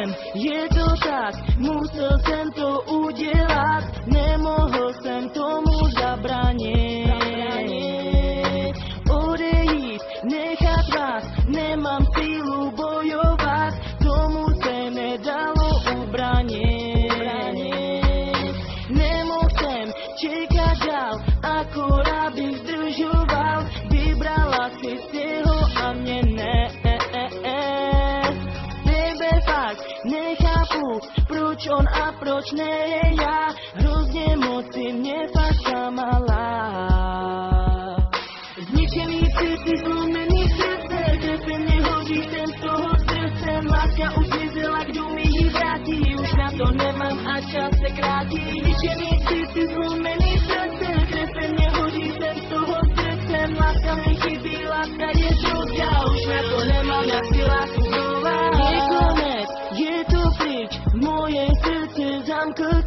Nevím, je to tak, musel jsem to udělat, nemohl jsem tomu zabránit. Odejít, nechat vás, nemám sílu bojovat, tomu se nedalo ubránit. Nemohl jsem čekat dál, akorát bych zdržoval, vybrala si stěho a mě ne. Tebe fakt nechápu, proč on a proč ne já, hrozně moc si mě fakt zklamala. Zničený city, zlomený srdce, krepe mě hoří, jsem z toho srdcem, láska už zmizela, kdo mi ji vrátí, už na to nemám a čas se krátí. Zničený city, zlomený srdce, krepe mě hoří, jsem z toho srdcem, láska mi chybí, láska je žlutá, už na to nemám, jak si lásku budovat. Je konec, je to pryč, moje srdce zamkl